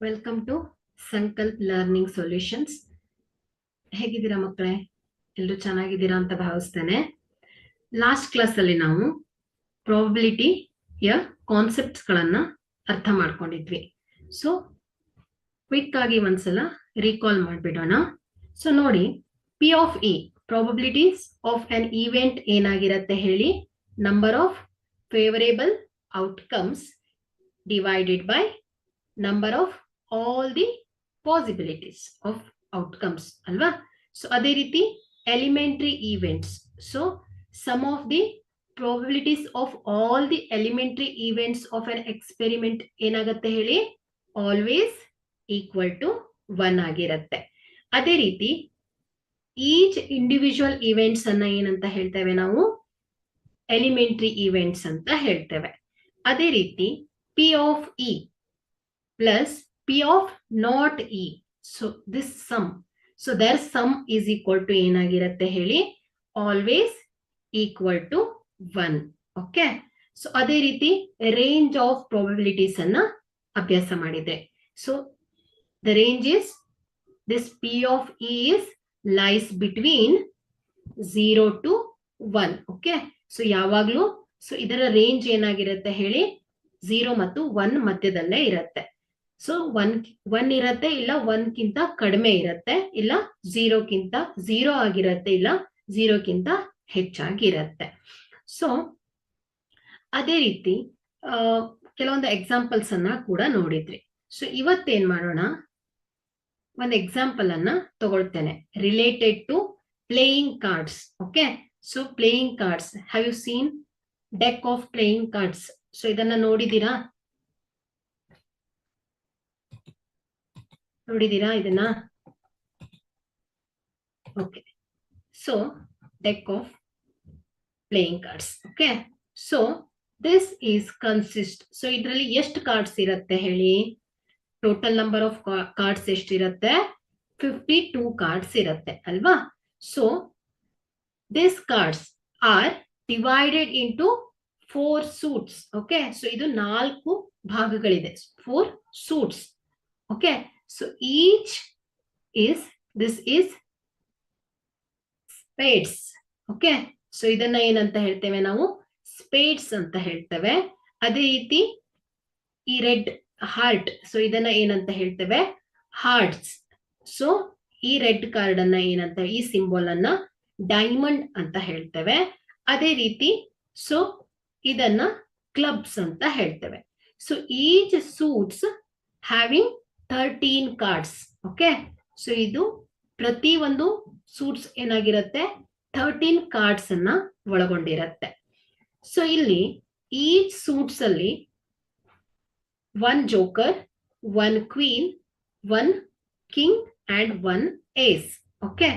Welcome to Sankalp learning solutions. ಹೇಗಿದ್ದೀರಾ ಮಕ್ಕಳೇ? ಎಲ್ಲರೂ ಚೆನ್ನಾಗಿದ್ದೀರಾ ಅಂತ ಭಾವಿಸ್ತೇನೆ. ಲಾಸ್ಟ್ ಕ್ಲಾಸ್ ಅಲ್ಲಿ ನಾವು ಪ್ರಾಬಬಿಲಿಟಿಯ ಕಾನ್ಸೆಪ್ಟ್ಸ್ ಗಳನ್ನ ಅರ್ಥ ಮಾಡ್ಕೊಂಡಿದ್ವಿ. ಸೊ ಕ್ವಿಕ್ ಆಗಿ ಒಂದ್ಸಲ ರೀಕಾಲ್ ಮಾಡ್ಬಿಡೋಣ. ಸೊ ನೋಡಿ, P of E probabilities of an event ಏನಾಗಿರುತ್ತೆ ಹೇಳಿ? Number of favourable outcomes divided by number of all the possibilities of outcomes alva. So ಅದೇ ರೀತಿ elementary events, so sum of the probabilities of all the elementary events of an experiment ಏನಾಗುತ್ತೆ ಹೇಳಿ? always equal to 1 ಆಗಿರುತ್ತೆ. ಅದೇ ರೀತಿ each individual events ಅನ್ನ ಏನಂತ ಹೇಳ್ತೇವೆ ನಾವು? elementary events ಅಂತ ಹೇಳ್ತೇವೆ. ಅದೇ ರೀತಿ P of E plus P of not E. So this sum. So their sum is equal to ಏನಾಗಿರುತ್ತೆ ಹೇಳಿ? always equal to 1. Okay. So ಅದೇ ರೀತಿ range of probabilities ಅನ್ನ ಅಭ್ಯಾಸ ಮಾಡಿದೆ. So the range is, this P of E is lies between 0 to 1. Okay. So ಯಾವಾಗ್ಲೂ so ಇದರ range ಏನಾಗಿರುತ್ತೆ ಹೇಳಿ? 0 ಮತ್ತು 1 ಮಧ್ಯದಲ್ಲೇ ಇರುತ್ತೆ. ಸೊ 1 ಇರತ್ತೆ, ಇಲ್ಲ 1ಕ್ಕಿಂತ ಕಡಿಮೆ ಇರತ್ತೆ, ಇಲ್ಲ 0 ಆಗಿರತ್ತೆ, ಇಲ್ಲ 0ಕ್ಕಿಂತ ಹೆಚ್ಚಾಗಿರತ್ತೆ. ಸೊ ಅದೇ ರೀತಿ ಕೆಲವೊಂದು ಎಕ್ಸಾಂಪಲ್ಸ್ ಅನ್ನ ಕೂಡ ನೋಡಿದ್ರಿ. ಸೊ ಇವತ್ತೇನ್ ಮಾಡೋಣ? ಒಂದು ಎಕ್ಸಾಂಪಲ್ ಅನ್ನ ತಗೊಳ್ತೇನೆ related to playing cards. Okay. So playing cards, have you seen deck of playing cards? So ಇದನ್ನ ನೋಡಿದೀರಾ ಇದನ್ನ? Okay. So deck of playing cards. Okay. So this is consist. So ಇದರಲ್ಲಿ ಎಷ್ಟು ಕಾರ್ಡ್ಸ್ ಇರುತ್ತೆ ಹೇಳಿ? ಟೋಟಲ್ ನಂಬರ್ ಆಫ್ ಕಾರ್ಡ್ಸ್ ಎಷ್ಟಿರುತ್ತೆ? 52 cards ಇರುತ್ತೆ ಅಲ್ವಾ? So this cards are divided into 4 suits. Okay. So ಇದು 4 ಭಾಗಗಳಿದೆ, 4 suits. Okay. So each is, this is spades. Okay. So ಇದನ್ನ ಏನಂತ ಹೇಳ್ತೇವೆ ನಾವು? ಸ್ಪೇಡ್ಸ್ ಅಂತ ಹೇಳ್ತೇವೆ. ಅದೇ ರೀತಿ ಈ ರೆಡ್ ಹಾರ್ಟ್, ಸೊ ಇದನ್ನ ಏನಂತ ಹೇಳ್ತೇವೆ? ಹಾರ್ಟ್ಸ್. ಸೊ ಈ ರೆಡ್ ಕಾರ್ಡ್ ಅನ್ನ ಏನಂತ, ಈ ಸಿಂಬಲ್ ಅನ್ನ ಡೈಮಂಡ್ ಅಂತ ಹೇಳ್ತೇವೆ. ಅದೇ ರೀತಿ ಸೊ ಇದನ್ನ ಕ್ಲಬ್ಸ್ ಅಂತ ಹೇಳ್ತೇವೆ. So each suits having 13 cards. Okay. So ಇದು ಪ್ರತಿ ಒಂದು ಸೂಟ್ಸ್ ಏನಾಗಿರುತ್ತೆ? 13 ಕಾರ್ಡ್ಸ್ ಅನ್ನ ಒಳಗೊಂಡಿರುತ್ತೆ. ಸೊ ಇಲ್ಲಿ ಈಚ್ ಸೂಟ್ಸ್ ಅಲ್ಲಿ 1 joker, 1 queen, 1 king and 1 ace. Okay.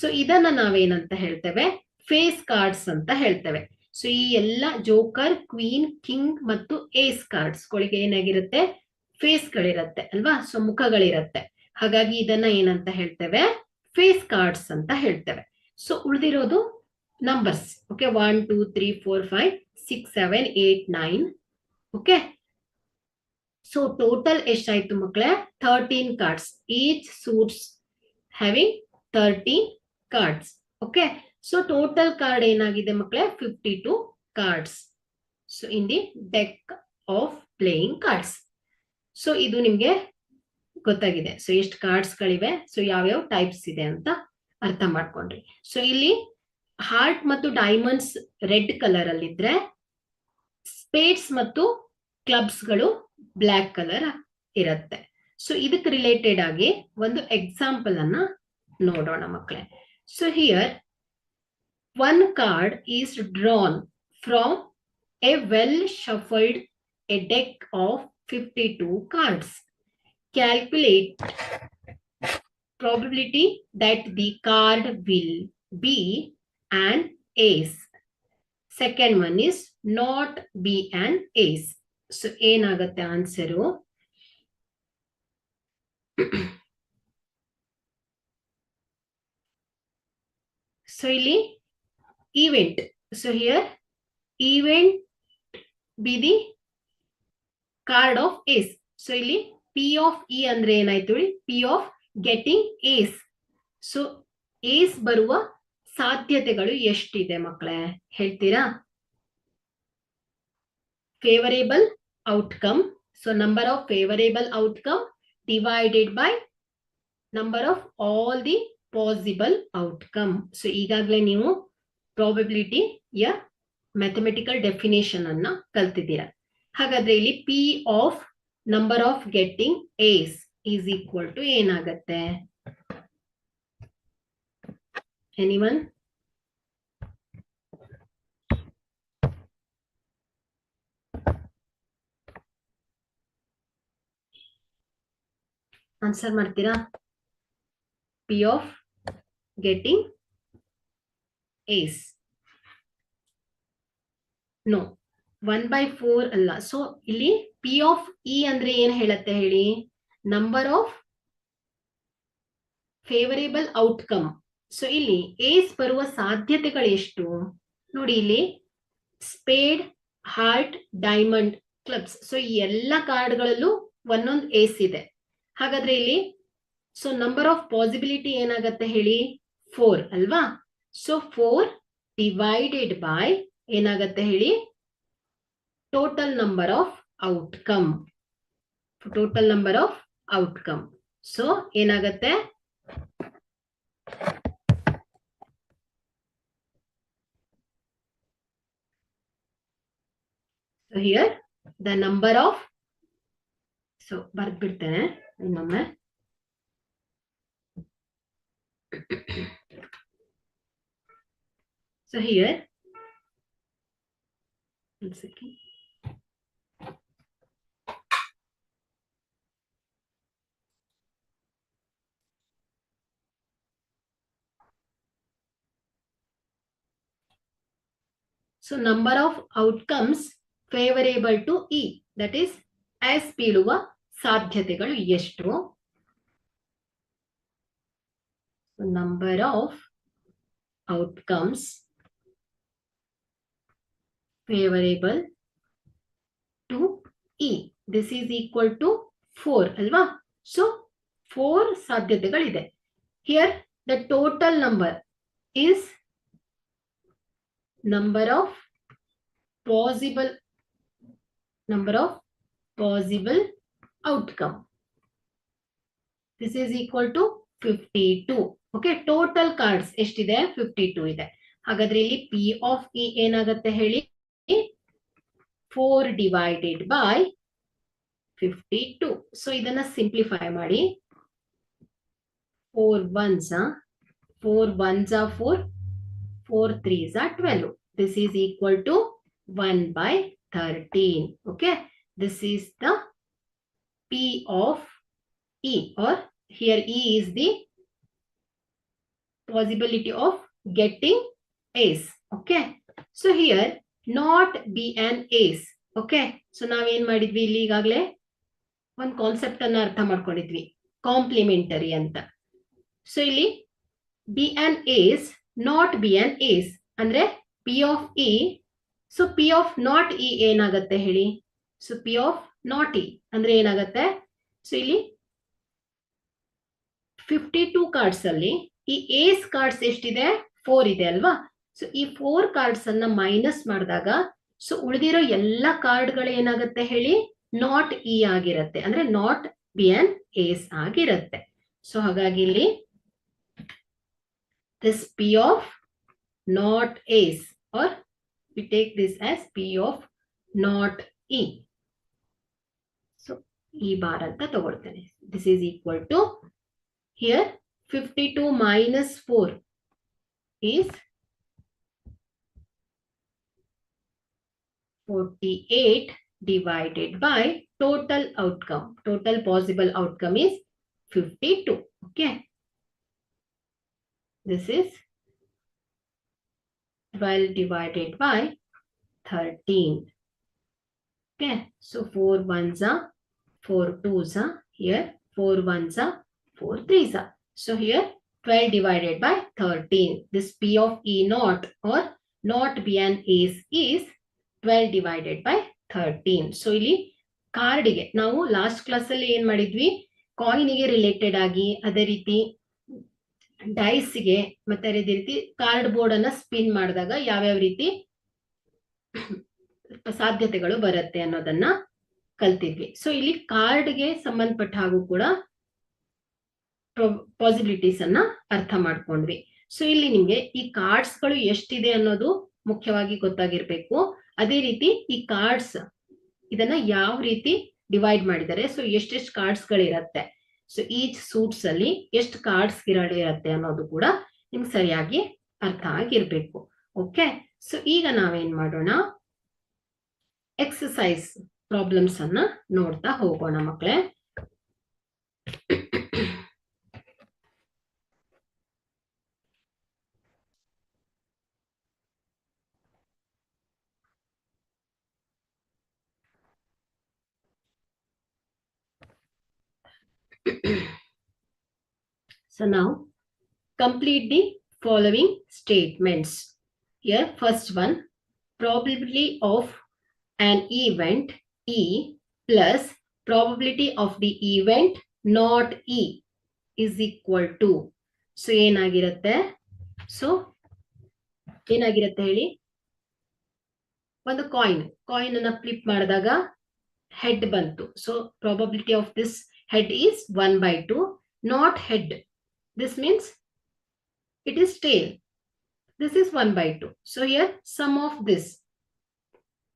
So ಇದನ್ನ ನಾವೇನಂತ ಹೇಳ್ತೇವೆ? ಫೇಸ್ ಕಾರ್ಡ್ಸ್ ಅಂತ ಹೇಳ್ತೇವೆ. ಸೊ ಈ ಎಲ್ಲ ಜೋಕರ್, ಕ್ವೀನ್, ಕಿಂಗ್ ಮತ್ತು ಏಸ್ ಕಾರ್ಡ್ಸ್ ಗಳಿಗೆ ಏನಾಗಿರುತ್ತೆ? ಫೇಸ್ ಗಳಿರತ್ತೆ ಅಲ್ವಾ? ಸೊ ಮುಖಗಳಿರತ್ತೆ. ಹಾಗಾಗಿ ಇದನ್ನ ಏನಂತ ಹೇಳ್ತೇವೆ? ಫೇಸ್ ಕಾರ್ಡ್ಸ್ ಅಂತ ಹೇಳ್ತೇವೆ. ಸೊ ಉಳಿದಿರೋದು numbers. Okay. 1 2 3 4 5 6 7 8 9. Okay. So total ಎಷ್ಟಾಯ್ತು ಮಕ್ಕಳೇ? 13 cards. Each suits having 13 cards. Okay. So total card ಏನಾಗಿದೆ ಮಕ್ಕಳೇ? 52 cards. So in the deck of playing cards. So ಇದು ನಿಮ್ಗೆ ಗೊತ್ತಾಗಿದೆ. ಸೊ ಎಷ್ಟು ಕಾರ್ಡ್ಸ್ ಗಳಿವೆ, ಸೊ ಯಾವ್ಯಾವ ಟೈಪ್ಸ್ ಇದೆ ಅಂತ ಅರ್ಥ ಮಾಡ್ಕೊಂಡ್ರಿ. ಸೊ ಇಲ್ಲಿ ಹಾರ್ಟ್ ಮತ್ತು ಡೈಮಂಡ್ಸ್ ರೆಡ್ ಕಲರ್ ಅಲ್ಲಿ ಇದ್ರೆ, ಸ್ಪೇಡ್ಸ್ ಮತ್ತು ಕ್ಲಬ್ಸ್ ಗಳು ಬ್ಲಾಕ್ ಕಲರ್ ಇರುತ್ತೆ. ಸೊ ಇದಕ್ಕೆ ರಿಲೇಟೆಡ್ ಆಗಿ ಒಂದು ಎಕ್ಸಾಂಪಲ್ ಅನ್ನ ನೋಡೋಣ ಮಕ್ಕಳೇ. So here 1 card is drawn from a well shuffled a deck of 52 cards. Calculate probability that the card will be an ace. Second one is not be an ace. So ಏನಾಗುತ್ತೆ answer? So ಇಲ್ಲಿ event. So here event be the card of ace. So ಇಲ್ಲಿ P of E ಅಂದ್ರೆ ಏನಾಯ್ತು ಹೇಳಿ, P of getting ace. So ace ಬರುವ ಸಾಧ್ಯತೆಗಳು ಎಷ್ಟಿದೆ ಮಕ್ಕಳೇ, ಹೇಳ್ತೀರಾ? Favourable outcome. So number of favourable outcome divided by number of all the possible outcome. So ಈಗಾಗಲೇ ನೀವು ಪ್ರಾಬಬಿಲಿಟಿಯ ಮ್ಯಾಥಮೆಟಿಕಲ್ ಡೆಫಿನೇಷನ್ ಅನ್ನ ಕಲ್ತಿದ್ದೀರಾ. ಹಾಗಾದ್ರೆ ಇಲ್ಲಿ P of number of getting ace is equal to ಏನಾಗತ್ತೆ? ಎನಿವನ್? ಆನ್ಸರ್ ಮಾಡ್ತೀರಾ? P of getting ace. No, 1/4 ಅಲ್ಲ. ಸೊ ಇಲ್ಲಿ ಪಿ ಆಫ್ ಇ ಅಂದ್ರೆ ಏನ್ ಹೇಳತ್ತೆ ಹೇಳಿ? Number of favourable outcome. So ಇಲ್ಲಿ ಏಸ್ ಬರುವ ಸಾಧ್ಯತೆಗಳು ಎಷ್ಟು ನೋಡಿ. ಇಲ್ಲಿ speed, heart, diamond, clubs. So ಈ ಎಲ್ಲ ಕಾರ್ಡ್ಗಳಲ್ಲೂ ಒಂದೊಂದು ಏಸ್ ಇದೆ. ಹಾಗಾದ್ರೆ ಇಲ್ಲಿ ಸೊ ನಂಬರ್ ಆಫ್ ಪಾಸಿಬಿಲಿಟಿ ಏನಾಗತ್ತೆ ಹೇಳಿ? 4 ಅಲ್ವಾ? ಸೊ 4 ಡಿವೈಡೆಡ್ ಬೈ ಏನಾಗತ್ತೆ ಹೇಳಿ? Total number of outcome. Total number of outcome. So ಏನಾಗತ್ತೆ? So here the number of, so ಬರ್ದ್ಬಿಡ್ತೇನೆ ಇನ್ನೊಮ್ಮೆ. So here, one second. So number of outcomes favorable to E, that is S ಬೀಳುವ ಸಾಧ್ಯತೆಗಳು ಎಷ್ಟು? So number of outcomes favorable to E, this is equal to 4 ಅಲ್ವಾ? So 4 ಸಾಧ್ಯತೆಗಳಿದೆ. Here the total number is number of possible outcome. This is equal to 52. Okay, total cards ಎಷ್ಟಿದೆ? 52 ಇದೆ. ಹಾಗಾದ್ರೆ ಇಲ್ಲಿ P of E ಏನಾಗುತ್ತೆ ಹೇಳಿ? 4 divided by 52. So ಇದನ್ನ simplify ಮಾಡಿ. 4 1s 4, 4 3s 12. This is equal to 1/13. Okay, this is the P of E, or here E is the possibility of getting ace. Okay, so here not be an ace. Okay, so ನಾವೇನ್ ಮಾಡಿದ್ವಿ ಇಲ್ಲಿ? ಈಗಾಗಲೇ ಒಂದು concept ಅನ್ನ ಅರ್ಥ ಮಾಡ್ಕೊಂಡಿದ್ವಿ, complementary ಅಂತ. So ಇಲ್ಲಿ be an ace, not be an ace ಅಂದ್ರೆ P of E. So P of not E ಏನಾಗತ್ತೆ ಹೇಳಿ? So P of not E ಅಂದ್ರೆ ಏನಾಗತ್ತೆ? ಸೊ ಇಲ್ಲಿ 52 ಕಾರ್ಡ್ಸ್ ಅಲ್ಲಿ ಈ ಏಸ್ ಕಾರ್ಡ್ಸ್ ಎಷ್ಟಿದೆ? 4 ಇದೆ ಅಲ್ವಾ? ಸೊ ಈ 4 ಕಾರ್ಡ್ಸ್ ಅನ್ನ ಮೈನಸ್ ಮಾಡಿದಾಗ ಸೊ ಉಳಿದಿರೋ ಎಲ್ಲ ಕಾರ್ಡ್ಗಳು ಏನಾಗುತ್ತೆ ಹೇಳಿ? ನಾಟ್ ಇ ಆಗಿರತ್ತೆ, ಅಂದ್ರೆ ನಾಟ್ ಬಿ ಆನ್ ಏಸ್ ಆಗಿರತ್ತೆ. ಸೊ ಹಾಗಾಗಿ ಇಲ್ಲಿ this P of not ace, or we take this as P of not E. So E bar anta ತಗೊಳ್ತೇನೆ. This is equal to, here 52 minus 4 is 48 divided by total outcome. Total possible outcome is 52. Okay. This is 12 divided by 13. Okay, so 4 1s are 4 2s are here, 4 1s are 4 3s are. So here 12 divided by 13. This P of E naught or not be an ace is 12 divided by 13. So ಇಲ್ಲಿ ಕಾರ್ಡ್ಗೆ ನಾವು last class ಅಲ್ಲಿ ಏನ್ ಮಾಡಿದ್ವಿ, ಕಾಯಿನ್ಗೆ related ಆಗಿ, ಅದೇ ರೀತಿ ಡೈಸ್ಗೆ, ಮತ್ತೆ ಅದೇ ರೀತಿ ಕಾರ್ಡ್ ಬೋರ್ಡ್ ಅನ್ನ ಸ್ಪಿನ್ ಮಾಡಿದಾಗ ಯಾವ್ಯಾವ ರೀತಿ ಸಾಧ್ಯತೆಗಳು ಬರುತ್ತೆ ಅನ್ನೋದನ್ನ ಕಲ್ತಿದ್ವಿ. ಸೊ ಇಲ್ಲಿ ಕಾರ್ಡ್ಗೆ ಸಂಬಂಧಪಟ್ಟ ಹಾಗೂ ಕೂಡ ಪಾಸಿಬಿಲಿಟೀಸ್ ಅನ್ನ ಅರ್ಥ ಮಾಡ್ಕೊಂಡ್ವಿ. ಸೊ ಇಲ್ಲಿ ನಿಮ್ಗೆ ಈ ಕಾರ್ಡ್ಸ್ ಗಳು ಎಷ್ಟಿದೆ ಅನ್ನೋದು ಮುಖ್ಯವಾಗಿ ಗೊತ್ತಾಗಿರ್ಬೇಕು. ಅದೇ ರೀತಿ ಈ ಕಾರ್ಡ್ಸ್ ಇದನ್ನ ಯಾವ ರೀತಿ ಡಿವೈಡ್ ಮಾಡಿದ್ದಾರೆ, ಸೊ ಎಷ್ಟೆಷ್ಟು ಕಾರ್ಡ್ಸ್ ಗಳಿರತ್ತೆ, ಸೊ ಈಚ್ ಸೂಟ್ಸ್ ಅಲ್ಲಿ ಎಷ್ಟು ಕಾರ್ಡ್ಸ್ ಇರತ್ತೆ ಅನ್ನೋದು ಕೂಡ ನಿಮ್ಗೆ ಸರಿಯಾಗಿ ಅರ್ಥ ಆಗಿರ್ಬೇಕು. ಓಕೆ, ಸೊ ಈಗ ನಾವೇನ್ ಮಾಡೋಣ, ಎಕ್ಸಸೈಸ್ ಪ್ರಾಬ್ಲಮ್ಸ್ ಅನ್ನ ನೋಡ್ತಾ ಹೋಗೋಣ ಮಕ್ಕಳೇ. So now complete the following statements. Here first one, probability of an event E plus probability of the event not E is equal to. So ಏನಾಗಿರುತ್ತೆ, ಸೊ ಏನಾಗಿರುತ್ತೆ ಹೇಳಿ, ಒಂದು ಕಾಯಿನ್ ಅನ್ನ ಫ್ಲಿಪ್ ಮಾಡಿದಾಗ ಹೆಡ್ ಬಂತು. So probability of this head is 1/2, not head. This means it is tail. This is 1/2. So here sum of this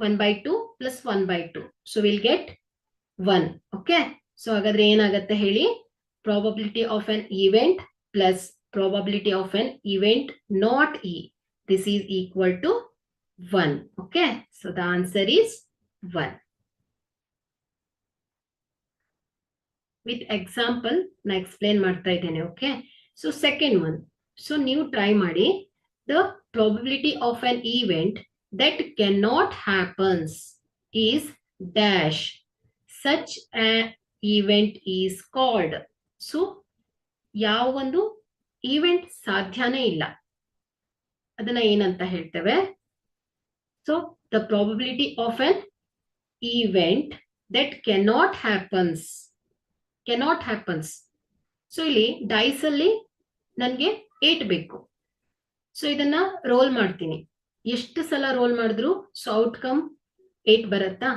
1/2 plus 1/2. So we'll get 1. Okay. So hagadre enagatte heli, probability of an event plus probability of an event not E. This is equal to 1. Okay. So the answer is 1. With example na explain ಮಾಡ್ತಾ ಇದ್ದೇನೆ. Okay, so second one, so ನೀವು try ಮಾಡಿ, the probability of an event that cannot happens is dash, such an event is called. So ಯಾವ ಒಂದು event ಸಾಧ್ಯನೇ ಇಲ್ಲ ಅದನ್ನ ಏನಂತ ಹೇಳ್ತೇವೆ, so the probability of an event that cannot happens. So ಇಲ್ಲಿ ಡೈಸ್ ಅಲ್ಲಿ ನನ್ಗೆ 8 ಬೇಕು. ಸೊ ಇದನ್ನ ರೋಲ್ ಮಾಡ್ತೀನಿ, ಎಷ್ಟು ಸಲ ರೋಲ್ ಮಾಡಿದ್ರು ಸೊ ಔಟ್ಕಮ್ 8 ಬರುತ್ತಾ?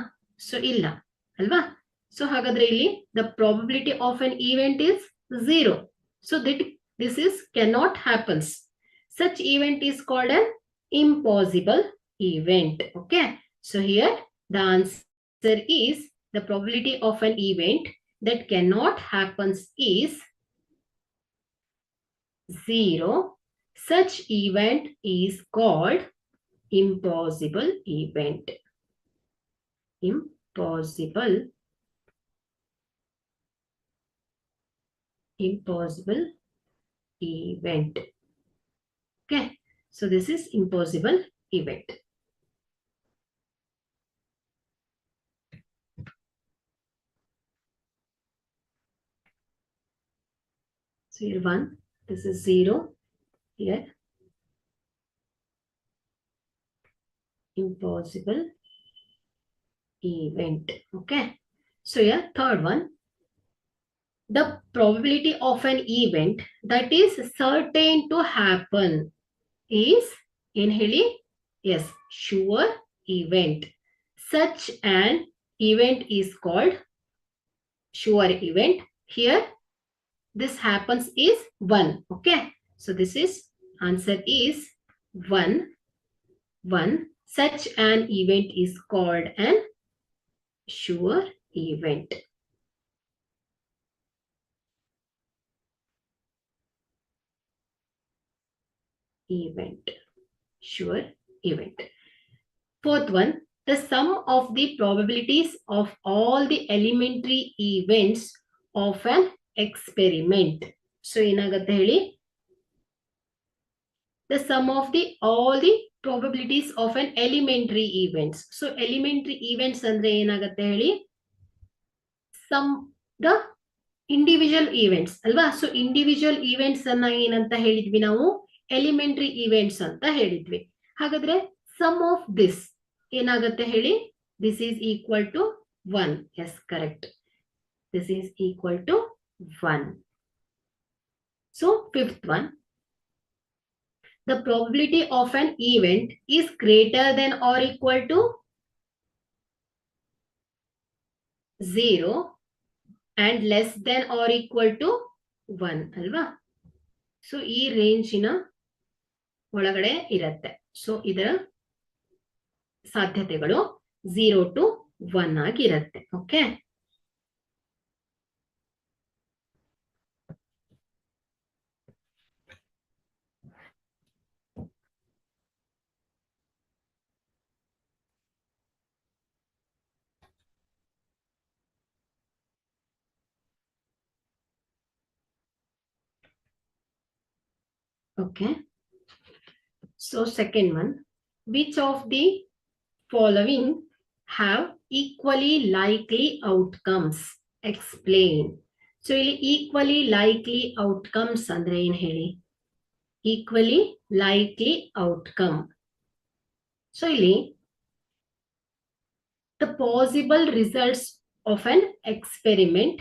ಸೊ ಇಲ್ಲ ಅಲ್ವಾ. ಸೊ ಹಾಗಾದ್ರೆ ಇಲ್ಲಿ the probability of an event is 0. So this is cannot happens. Such event is called an impossible event. Okay, so here the answer is the probability of an event that cannot happens is 0. Such event is called impossible event. Impossible event. Okay, so this is impossible event. So here 1, this is 0, here impossible event. Okay, so here third one, the probability of an event that is certain to happen is in heli, yes, sure event. Such an event is called sure event. Here this happens is 1. Okay, so this is answer is 1. Such an event is called an sure event. Sure event. Fourth one, the sum of the probabilities of all the elementary events of an experiment. So ಏನಾಗುತ್ತೆ ಹೇಳಿ, the sum of all the probabilities of an elementary events. So elementary events ಅಂದ್ರೆ ಏನಾಗುತ್ತೆ ಹೇಳಿ, sum the individual events ಅಲ್ವಾ. So individual events ಅನ್ನ ಏನಂತ ಹೇಳಿದ್ವಿ ನಾವು, ಎಲಿಮೆಂಟರಿ ಈವೆಂಟ್ಸ್ ಅಂತ ಹೇಳಿದ್ವಿ. ಹಾಗಾದ್ರೆ ಸಮ್ ಆಫ್ ದಿಸ್ ಏನಾಗುತ್ತೆ ಹೇಳಿ, this is equal to 1. Yes, correct. This is equal to 1. So fifth one, the probability of an event is greater than or equal to 0 and less than or equal to 1 ಅಲ್ವಾ. So ಈ ರೇಂಜಿನ ಒಳಗಡೆ ಇರುತ್ತೆ. So ಇದರ ಸಾಧ್ಯತೆಗಳು 0 to 1 ಆಗಿರುತ್ತೆ. Okay, okay. So second one, which of the following have equally likely outcomes? Explain. So ಇಲ್ಲಿ equally likely outcomes ಅಂದ್ರೆ ಏನ್ ಹೇಳಿ? Equally likely outcome. So ಇಲ್ಲಿ the possible results of an experiment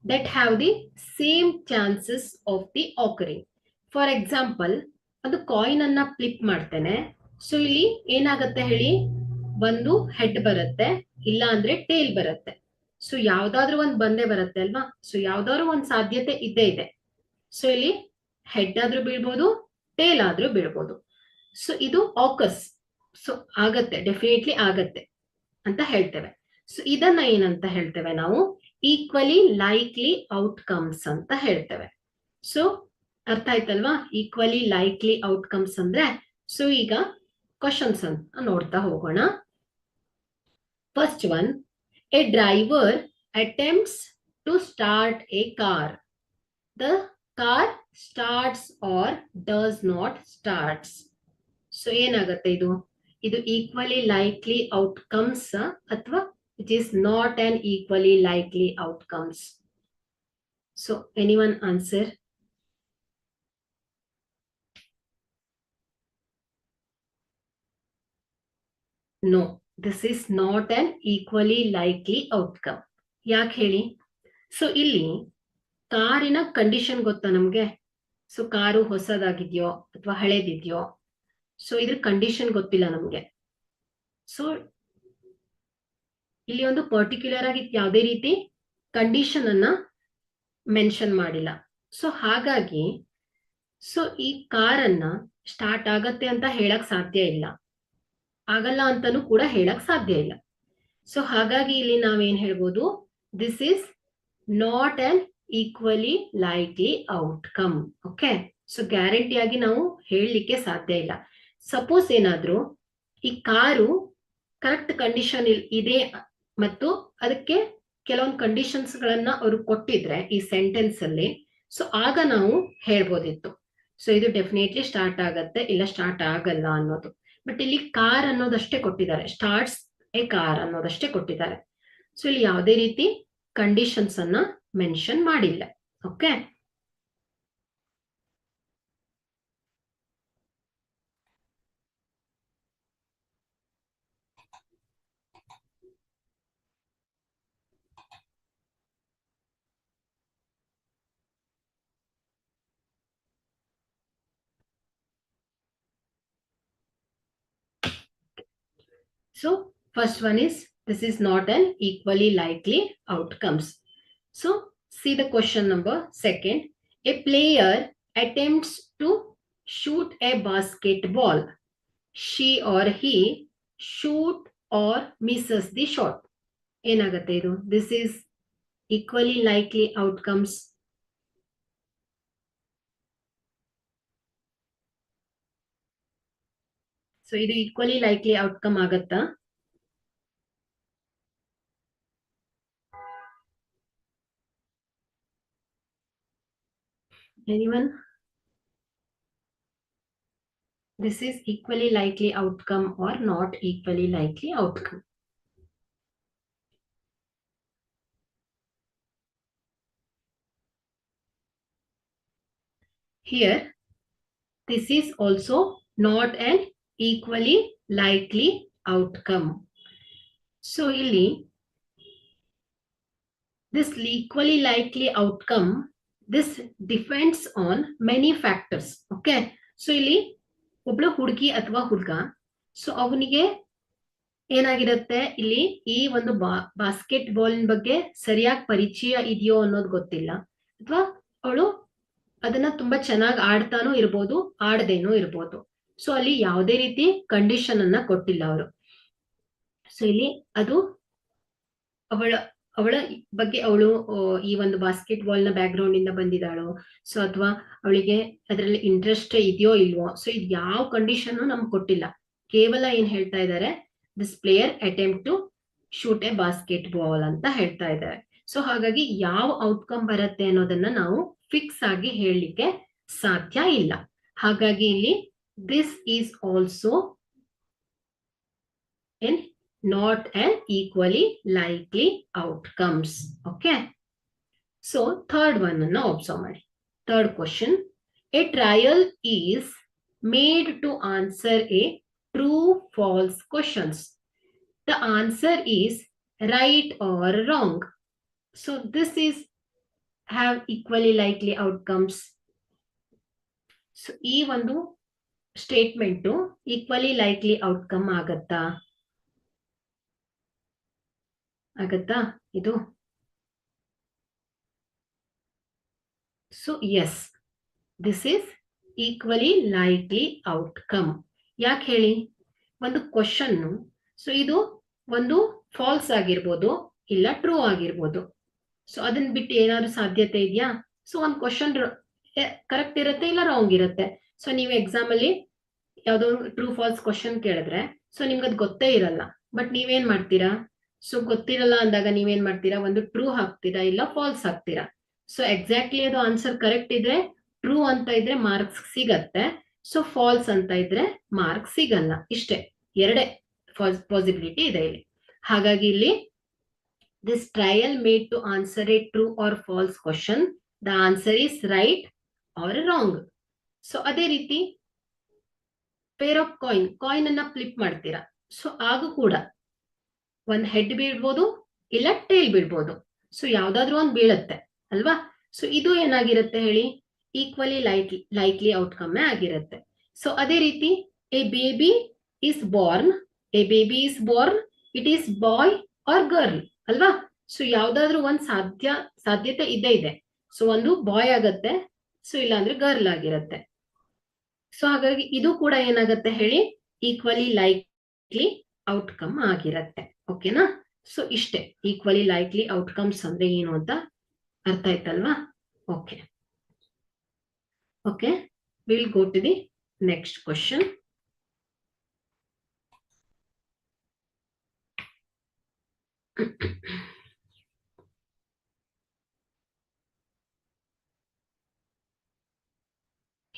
that have the same chances of the occurring. For example, ಒಂದು coin ಅನ್ನ flip ಮಾಡ್ತೇನೆ. So ಇಲ್ಲಿ ಏನಾಗುತ್ತೆ ಹೇಳಿ, ಒಂದು ಹೆಡ್ ಬರುತ್ತೆ, ಇಲ್ಲ ಅಂದ್ರೆ ಟೇಲ್ ಬರುತ್ತೆ. ಸೊ ಯಾವ್ದಾದ್ರು ಒಂದು ಬಂದೇ ಬರುತ್ತೆ ಅಲ್ವಾ. ಸೊ ಯಾವ್ದಾದ್ರು ಒಂದು ಸಾಧ್ಯತೆ ಇದ್ದೇ ಇದೆ. ಸೊ ಇಲ್ಲಿ ಹೆಡ್ ಆದ್ರೂ ಬೀಳ್ಬೋದು, ಟೇಲ್ ಆದ್ರೂ ಬೀಳ್ಬೋದು. ಸೊ ಇದು ಆಕಸ್. ಸೊ ಆಗತ್ತೆ, ಡೆಫಿನೆಟ್ಲಿ ಆಗತ್ತೆ ಅಂತ ಹೇಳ್ತೇವೆ. ಸೊ ಇದನ್ನ ಏನಂತ ಹೇಳ್ತೇವೆ ನಾವು? ಈಕ್ವಲಿ ಲೈಕ್ಲಿ ಔಟ್ಕಮ್ಸ್ ಅಂತ ಹೇಳ್ತೇವೆ. ಸೊ ಅರ್ಥ ಆಯ್ತಲ್ವಾ? ಈಕ್ವಲಿ ಲೈಕ್ಲಿ ಔಟ್ಕಮ್ಸ್ ಅಂದ್ರೆ. ಸೊ ಈಗ ಕ್ವಶನ್ಸ್ ಅಂತ ನೋಡ್ತಾ ಹೋಗೋಣ. First one, a driver attempts to start a car. The car starts or does not starts. So ಏನಾಗುತ್ತೆ ಇದು? ಇದು ಈಕ್ವಲಿ ಲೈಕ್ಲಿ ಔಟ್ಕಮ್ಸ್ ಅಥವಾ it is not an equally likely outcomes? So anyone answer? No, this is not an equally likely outcome. ಯಾಕೆ ಹೇಳಿ? So ಇಲ್ಲಿ ಕಾರಿನ condition ಗೊತ್ತಾ ನಮ್ಗೆ? ಸೊ ಕಾರು ಹೊಸದಾಗಿದ್ಯೋ ಅಥವಾ ಹಳೇದಿದ್ಯೋ, ಸೊ ಇದ್ರ ಕಂಡೀಷನ್ ಗೊತ್ತಿಲ್ಲ ನಮ್ಗೆ. ಸೊ ಇಲ್ಲಿ ಒಂದು ಪರ್ಟಿಕ್ಯುಲರ್ ಆಗಿ ಯಾವುದೇ ರೀತಿ ಕಂಡೀಷನ್ ಅನ್ನ ಮೆನ್ಷನ್ ಮಾಡಿಲ್ಲ. ಸೊ ಹಾಗಾಗಿ ಸೊ ಈ ಕಾರನ್ನ ಸ್ಟಾರ್ಟ್ ಆಗತ್ತೆ ಅಂತ ಹೇಳಕ್ ಸಾಧ್ಯ ಇಲ್ಲ, ಆಗಲ್ಲ ಅಂತಾನು ಕೂಡ ಹೇಳಕ್ ಸಾಧ್ಯ ಇಲ್ಲ. ಸೊ ಹಾಗಾಗಿ ಇಲ್ಲಿ ನಾವೇನ್ ಹೇಳ್ಬೋದು? This is not an equally likely outcome. Okay, so ಗ್ಯಾರಂಟಿಯಾಗಿ ನಾವು ಹೇಳಲಿಕ್ಕೆ ಸಾಧ್ಯ ಇಲ್ಲ. ಸಪೋಸ್ ಏನಾದ್ರೂ ಈ ಕಾರು ಕರೆಕ್ಟ್ ಕಂಡೀಷನ್ ಇದೆ ಮತ್ತು ಅದಕ್ಕೆ ಕೆಲವೊಂದು ಕಂಡೀಷನ್ಸ್ ಗಳನ್ನ ಅವರು ಕೊಟ್ಟಿದ್ರೆ ಈ ಸೆಂಟೆನ್ಸ್ ಅಲ್ಲಿ, ಸೊ ಆಗ ನಾವು ಹೇಳ್ಬೋದಿತ್ತು ಸೊ ಇದು ಡೆಫಿನೆಟ್ಲಿ ಸ್ಟಾರ್ಟ್ ಆಗತ್ತೆ, ಇಲ್ಲ ಸ್ಟಾರ್ಟ್ ಆಗಲ್ಲ ಅನ್ನೋದು. ಬಟ್ ಇಲ್ಲಿ ಕಾರ್ ಅನ್ನೋದಷ್ಟೇ ಕೊಟ್ಟಿದ್ದಾರೆ, ಸ್ಟಾರ್ಟ್ಸ್ ಎ ಕಾರ್ ಅನ್ನೋದಷ್ಟೇ ಕೊಟ್ಟಿದ್ದಾರೆ. ಸೊ ಇಲ್ಲಿ ಯಾವುದೇ ರೀತಿ ಕಂಡೀಷನ್ಸ್ ಅನ್ನ ಮೆನ್ಷನ್ ಮಾಡಿಲ್ಲ. Okay, so first one is this is not an equally likely outcomes. So see the question number second. A player attempts to shoot a basketball. She or he shoot or misses the shot. ಏನಾಗುತ್ತೆ ಇದು? This is equally likely outcomes. So ಇದು equally likely outcome ಆಗತ್ತಾ? Anyone? This is equally likely outcome or not equally likely outcome? Here, this is also not an equally likely outcome. So ಇಲ್ಲಿ this equally likely outcome this depends on many factors. Okay, so ಇಲ್ಲಿ ಒಬ್ಳು ಹುಡುಗಿ ಅಥವಾ ಹುಡುಗ, so ಅವನಿಗೆ ಏನಾಗಿರುತ್ತೆ, ಇಲ್ಲಿ ಈ ಒಂದು ಬಾಸ್ಕೆಟ್ ಬಾಲ್ ಬಗ್ಗೆ ಸರಿಯಾಗಿ ಪರಿಚಯ ಇದೆಯೋ ಅನ್ನೋದು ಗೊತ್ತಿಲ್ಲ, ಅಥವಾ ಅವಳು ಅದನ್ನ ತುಂಬಾ ಚೆನ್ನಾಗಿ ಆಡ್ತಾನೂ ಇರ್ಬೋದು, ಆಡದೇನೂ ಇರ್ಬೋದು. ಸೊ ಅಲ್ಲಿ ಯಾವುದೇ ರೀತಿ ಕಂಡೀಷನ್ ಅನ್ನ ಕೊಟ್ಟಿಲ್ಲ ಅವರು. ಸೊ ಇಲ್ಲಿ ಅದು ಅವಳ ಬಗ್ಗೆ, ಅವಳು ಈ ಒಂದು ಬಾಸ್ಕೆಟ್ ಬಾಲ್ ನ ಬ್ಯಾಕ್ ಗ್ರೌಂಡ್ ಇಂದ ಬಂದಿದ್ದಾಳೋ, ಸೊ ಅಥವಾ ಅವಳಿಗೆ ಅದರಲ್ಲಿ ಇಂಟ್ರೆಸ್ಟ್ ಇದೆಯೋ ಇಲ್ವೋ, ಸೊ ಇದು ಯಾವ ಕಂಡೀಷನ್ ನಮ್ಗೆ ಕೊಟ್ಟಿಲ್ಲ. ಕೇವಲ ಏನ್ ಹೇಳ್ತಾ ಇದ್ದಾರೆ, this player attempt to shoot a basketball ಅಂತ ಹೇಳ್ತಾ ಇದ್ದಾರೆ. ಸೊ ಹಾಗಾಗಿ ಯಾವ ಔಟ್ಕಮ್ ಬರುತ್ತೆ ಅನ್ನೋದನ್ನ ನಾವು ಫಿಕ್ಸ್ ಆಗಿ ಹೇಳಲಿಕ್ಕೆ ಸಾಧ್ಯ ಇಲ್ಲ. ಹಾಗಾಗಿ ಇಲ್ಲಿ this is also N not an equally likely outcomes. Okay, so third one anna observe ಮಾಡಿ. Third question, a trial is made to answer a true false questions. The answer is right or wrong. So this is have equally likely outcomes. So ಈ ಒಂದು statement equally likely outcome ಆಗತ್ತಾ ಇದು? So yes, this is equally likely outcome. ಯಾಕೆ ಹೇಳಿ, ಒಂದು question, so ಇದು ಒಂದು falls ಆಗಿರ್ಬೋದು, ಇಲ್ಲ ಟ್ರೂ ಆಗಿರ್ಬೋದು. ಸೊ ಅದನ್ನ ಬಿಟ್ಟು ಏನಾದ್ರು ಸಾಧ್ಯತೆ ಇದೆಯಾ? ಸೊ ಒಂದು ಕ್ವಶನ್ ಕರೆಕ್ಟ್ ಇರುತ್ತೆ, ಇಲ್ಲ ರಾಂಗ್ ಇರುತ್ತೆ. ಸೊ ನೀವು ಎಕ್ಸಾಮ್ ಅಲ್ಲಿ ಯಾವ್ದೋ ಟ್ರೂ ಫಾಲ್ಸ್ ಕ್ವಶನ್ ಕೇಳಿದ್ರೆ, ಸೊ ನಿಮ್ಗೆ ಅದು ಗೊತ್ತೇ ಇರಲ್ಲ, ಬಟ್ ನೀವೇನ್ ಮಾಡ್ತೀರಾ? ಸೊ ಗೊತ್ತಿರಲ್ಲ ಅಂದಾಗ ನೀವೇನ್ ಮಾಡ್ತೀರಾ? ಒಂದು ಟ್ರೂ ಹಾಕ್ತೀರಾ, ಇಲ್ಲ ಫಾಲ್ಸ್ ಹಾಕ್ತೀರಾ. ಸೊ ಎಕ್ಸಾಕ್ಟ್ಲಿ ಅದು ಆನ್ಸರ್ ಕರೆಕ್ಟ್ ಇದ್ರೆ, ಟ್ರೂ ಅಂತ ಇದ್ರೆ ಮಾರ್ಕ್ಸ್ ಸಿಗತ್ತೆ, ಸೊ ಫಾಲ್ಸ್ ಅಂತ ಇದ್ರೆ ಮಾರ್ಕ್ಸ್ ಸಿಗಲ್ಲ. ಇಷ್ಟೇ, ಎರಡೇ ಪಾಸಿಬಿಲಿಟಿ ಇದೆ ಇಲ್ಲಿ. ಹಾಗಾಗಿ ಇಲ್ಲಿ this trial made to answer a true or false question, the answer is right or wrong. So ಅದೇ ರೀತಿ ಪೇರ್ ಆಫ್ ಕಾಯಿನ್ ಅನ್ನ ಫ್ಲಿಪ್ ಮಾಡ್ತೀರಾ, ಸೊ ಆಗೂ ಕೂಡ ಒಂದ್ ಹೆಡ್ ಬೀಳ್ಬೋದು, ಇಲ್ಲ ಟೇಲ್ ಬೀಳ್ಬೋದು. ಸೊ ಯಾವ್ದಾದ್ರು ಒಂದ್ ಬೀಳತ್ತೆ ಅಲ್ವಾ? ಸೊ ಇದು ಏನಾಗಿರುತ್ತೆ ಹೇಳಿ, ಈಕ್ವಲಿ ಲೈಕ್ಲಿ ಔಟ್ಕಮ್ ಆಗಿರುತ್ತೆ. ಸೊ ಅದೇ ರೀತಿ a baby is born, it is boy or girl ಅಲ್ವಾ? ಸೊ ಯಾವ್ದಾದ್ರು ಒಂದ್ ಸಾಧ್ಯತೆ ಇದ್ದೇ ಇದೆ. ಸೊ ಒಂದು ಬಾಯ್ ಆಗತ್ತೆ, ಸೊ ಇಲ್ಲ ಅಂದ್ರೆ ಗರ್ಲ್ ಆಗಿರುತ್ತೆ. ಸೊ ಹಾಗಾಗಿ ಇದು ಕೂಡ ಏನಾಗತ್ತೆ ಹೇಳಿ, ಈಕ್ವಲಿ ಲೈಕ್ಲಿ ಔಟ್ಕಮ್ ಆಗಿರತ್ತೆ. ಓಕೆನಾ? ಸೊ ಇಷ್ಟೇ, ಈಕ್ವಲಿ ಲೈಕ್ಲಿ ಔಟ್ಕಮ್ಸ್ ಅಂದ್ರೆ ಏನು ಅಂತ ಅರ್ಥ ಆಯ್ತಲ್ವಾ? Okay okay, will go to the next question.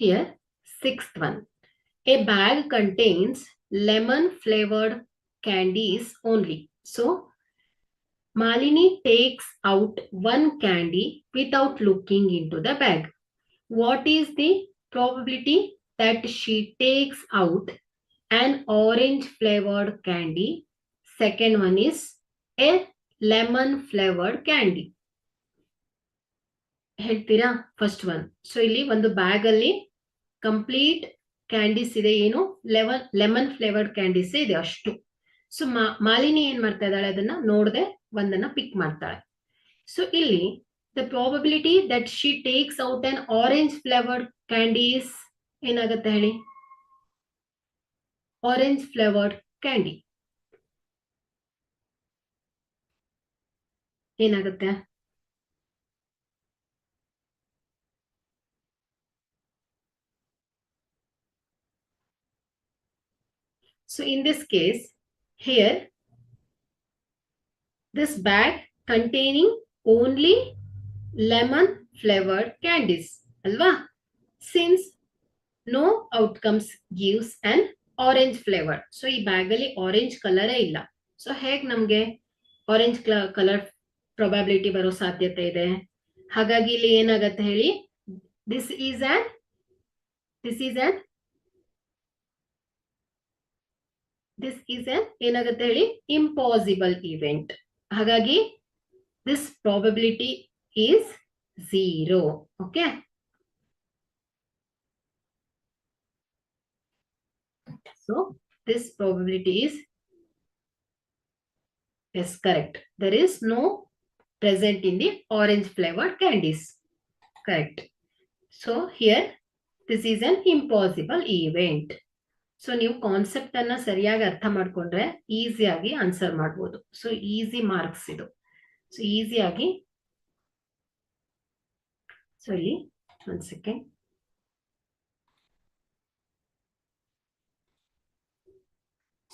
Here, sixth one. A bag contains lemon flavored candies only. So, Malini takes out one candy without looking into the bag. What is the probability that she takes out an orange flavored candy? Second one is a lemon flavored candy. ಹೇಳ್ತೀರಾ? First one. So ಇಲ್ಲಿ ಒಂದು bag ಅಲ್ಲಿ complete candies ಇದೆ, ಏನು lemon flavoured candies ಇದೆ ಅಷ್ಟು. So Malini ಏನ್ ಮಾಡ್ತಾ ಇದ್ದಾಳೆ, ಅದನ್ನ ನೋಡದೆ ಒಂದನ್ನ ಪಿಕ್ ಮಾಡ್ತಾಳೆ. ಸೊ ಇಲ್ಲಿ the probability that she takes out an orange flavoured candies ಏನಾಗುತ್ತೆ ಹೇಳಿ? ಆರೆಂಜ್ ಫ್ಲೇವರ್ಡ್ ಕ್ಯಾಂಡಿ ಏನಾಗುತ್ತೆ? So in this case, here, this bag containing only lemon flavored candies, alva? Since no outcomes gives an orange flavor. So ಈ bag ಅಲ್ಲಿ orange colour ಇಲ್ಲ. So ಹೇಗ್ ನಮ್ಗೆ orange colour probability ಬರೋ ಸಾಧ್ಯತೆ ಇದೆ? ಹಾಗಾಗಿ ಇಲ್ಲಿ ಏನಾಗತ್ತೆ ಹೇಳಿ, ದಿಸ್ ಈಸ್ ಏನಾಗುತ್ತೆ ಹೇಳಿ, ಇಂಪಾಸಿಬಲ್ ಇವೆಂಟ್. ಹಾಗಾಗಿ this probability is 0. Okay. So this probability is, yes, correct. There is no present in the orange flavored candies. Correct. So here this is an impossible event. So ನೀವು concept ಅನ್ನ ಸರಿಯಾಗಿ ಅರ್ಥ ಮಾಡ್ಕೊಂಡ್ರೆ ಈಸಿಯಾಗಿ answer ಮಾಡ್ಬೋದು. So easy marks ಇದು. So ಈಸಿಯಾಗಿ, so ಇಲ್ಲಿ ಒಂದ್ second.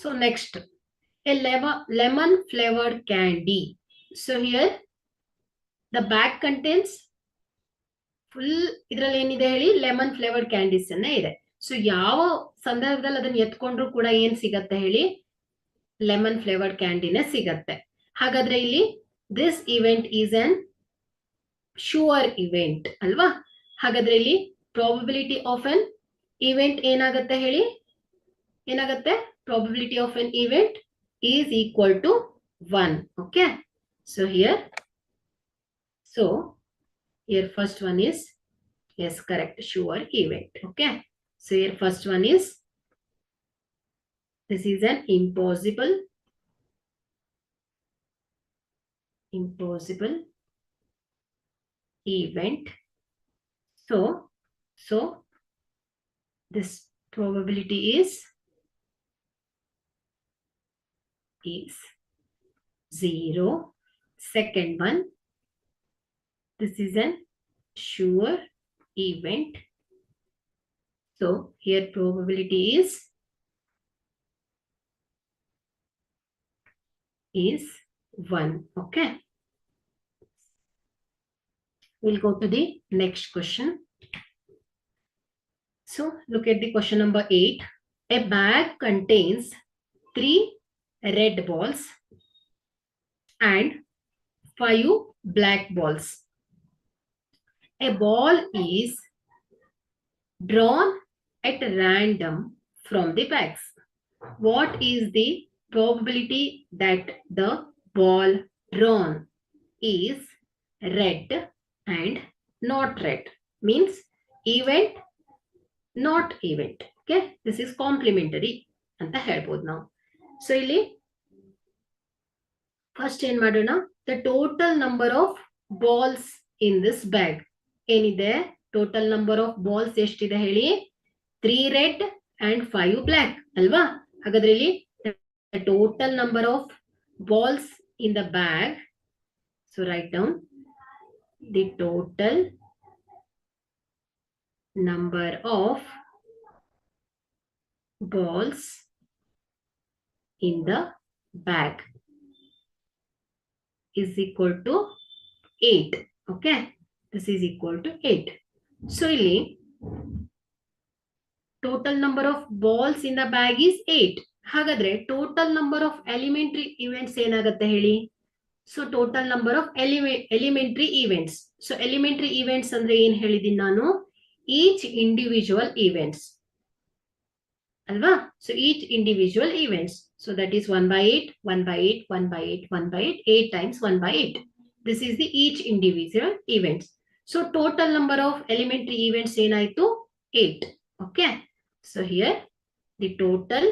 So next, A lemon flavored candy. So here the bag contains full, ಇದ್ರಲ್ಲಿ ಏನಿದೆ ಹೇಳಿ, ಲೆಮನ್ ಫ್ಲೇವರ್ಡ್ ಕ್ಯಾಂಡೀಸ್ ಅನ್ನೇ ಇದೆ. ಸೊ ಯಾವ ಸಂದರ್ಭದಲ್ಲಿ ಅದನ್ನ ಎತ್ಕೊಂಡ್ರು ಕೂಡ ಏನ್ ಸಿಗತ್ತೆ ಹೇಳಿ, ಲೆಮನ್ ಫ್ಲೇವರ್ಡ್ ಕ್ಯಾಂಡಿನೇ ಸಿಗತ್ತೆ. ಹಾಗಾದ್ರೆ ಇಲ್ಲಿ this event is an sure event ಅಲ್ವಾ. ಹಾಗಾದ್ರೆ ಇಲ್ಲಿ ಪ್ರಾಬಬಿಲಿಟಿ ಆಫ್ ಅನ್ ಇವೆಂಟ್ ಏನಾಗತ್ತೆ ಹೇಳಿ, ಏನಾಗತ್ತೆ, probability of an event is equal to 1. Okay. So here first one is, yes, correct, sure event. Okay. So here first one is, this is an impossible event. So this probability is 0. Second one, this is an sure event. So here probability is 1. Okay. We'll go to the next question. So look at the question number 8. A bag contains 3 red balls and 5 black balls. A ball is drawn at random from the bags. What is the probability that the ball drawn is red and not red? Means event, not event. Okay, this is complementary anta helbodu now. So ಇಲ್ಲಿ first ಏನ್ ಮಾಡೋಣ, the total number of balls in this bag. ಏನಿದೆ, total number of balls ಎಷ್ಟಿದೆ ಹೇಳಿ, 3 red and 5 block ಅಲ್ವಾ. ಹಾಗಾದ್ರೆ ಇಲ್ಲಿ total number of balls in the bag. So write down the total number of balls in the bag is equal to 8. Okay. This is equal to 8. So ಇಲ್ಲಿ total number of balls in the bag is 8. ಹಾಗಾದ್ರೆ total number of elementary events ಏನಾಗುತ್ತೆ ಹೇಳಿ. So total number of elementary events. So elementary events ಅಂದ್ರೆ ಏನ್ ಹೇಳಿದೀನಿ ನಾನು, each individual events ಅಲ್ವಾ. So each individual events. So that is 1 by 8, 1 by 8, 1 by 8, 1 by 8, 8 times 1 by 8. This is the each individual events. So total number of elementary events ಏನಾಯ್ತು, 8. Okay. So here the total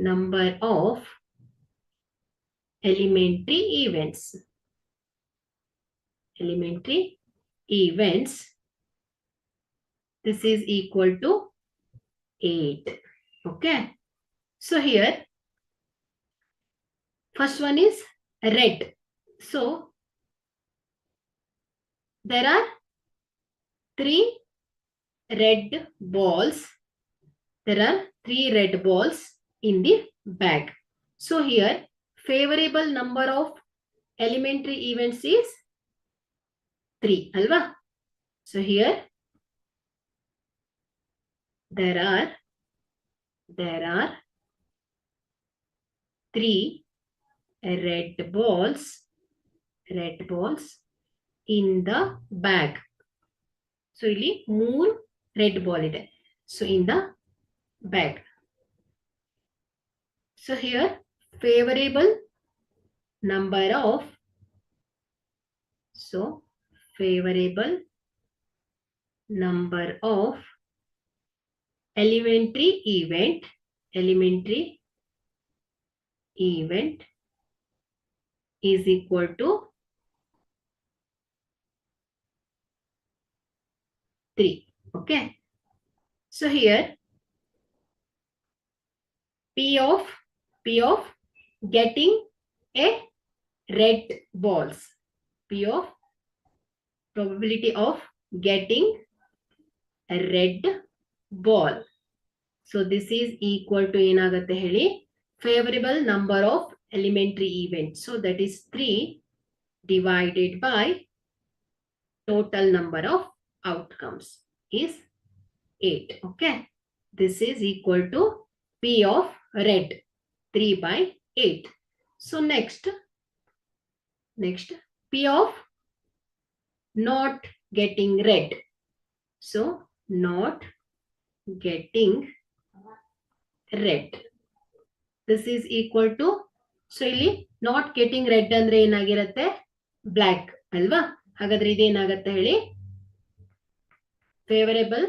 number of elementary events this is equal to 8. Okay. So here first one is red. So there are 3 red balls. There are 3 red balls in the bag. So here favorable number of elementary events is 3 alva. So here there are 3 red balls in the bag. So ಇಲ್ಲಿ 3 red ball ಇದೆ. So in the bag. So here favorable number of, so favorable number of elementary event is equal to 3. Okay. So here P of getting a red balls. P of probability of getting a red ball. So this is equal to ಏನಾಗುತ್ತೆ ಹೇಳಿ favorable number of elementary events. So that is 3 divided by total number of outcomes is 8. Okay. This is equal to P of red 3 by 8. So next P of not getting red. So not getting red. This is equal to, so ಇಲ್ಲಿ not getting red ಅಂದ್ರೆ ಏನಾಗಿರುತ್ತೆ black ಅಲ್ವಾ. ಹಾಗಾದ್ರೆ ಇದೇನಾಗುತ್ತೆ ಹೇಳಿ favorable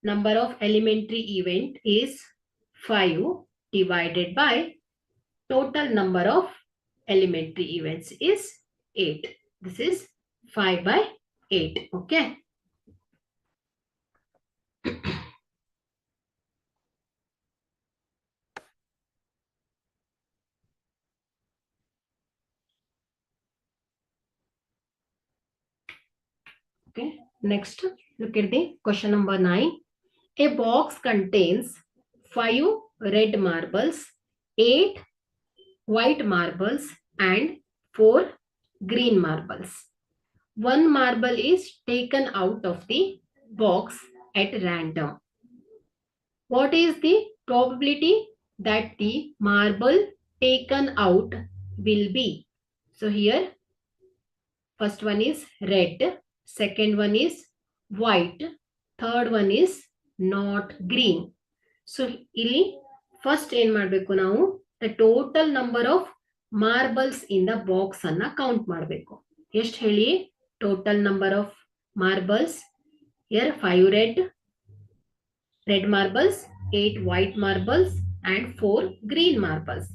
number of elementary event is 5 divided by total number of elementary events is 8. This is 5 by 8. Okay. Okay. Next, look at the question number 9. A box contains 5 red marbles, 8 white marbles, and 4 green marbles. One marble is taken out of the box at random. What is the probability that the marble taken out will be? So here, first one is red, second one is white, third one is not green. So ಇಲ್ಲಿ first ಏನ್ ಮಾಡಬೇಕು ನಾವು the total number of marbles in the box ಅನ್ನ count ಮಾಡಬೇಕು. ಎಷ್ಟು ಹೇಳಿ total number of marbles? Here 5 red marbles, 8 white marbles, and 4 green marbles.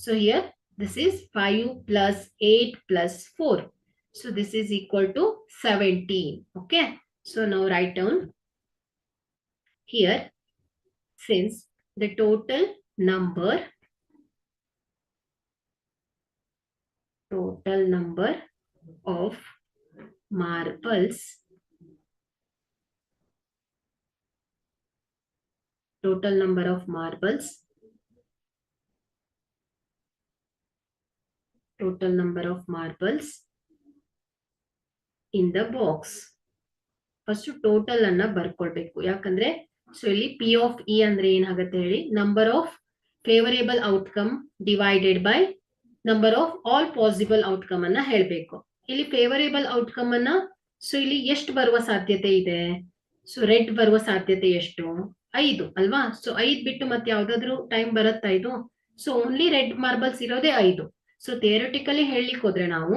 So here this is 5 plus 8 plus 4. So this is equal to 17. Okay. So now write down here, since the total number of marbles in the box. First total ಅನ್ನ ಬರ್ಕೊಳ್ಬೇಕು. ಯಾಕಂದ್ರೆ so ಇಲ್ಲಿ P of E ಅಂದ್ರೆ ಏನಾಗುತ್ತೆ ಹೇಳಿ number of favorable outcome divided by number of all possible outcome ಅನ್ನ ಹೇಳಬೇಕು. ಇಲ್ಲಿ favorable outcome ಅನ್ನ ಸೊ ಇಲ್ಲಿ ಎಷ್ಟು ಬರುವ ಸಾಧ್ಯತೆ ಇದೆ? ಸೊ ರೆಡ್ ಬರುವ ಸಾಧ್ಯತೆ ಎಷ್ಟು? 5 ಅಲ್ವಾ. ಸೊ 5 ಬಿಟ್ಟು ಮತ್ತೆ ಯಾವ್ದಾದ್ರು ಟೈಮ್ ಬರುತ್ತಾ ಇದು? ಸೊ ಓನ್ಲಿ ರೆಡ್ ಮಾರ್ಬಲ್ಸ್ ಇರೋದೇ 5. ಸೊ ಥಿಯರಿಟಿಕಲಿ ಹೇಳಲಿಕ್ಕೆ ಹೋದ್ರೆ ನಾವು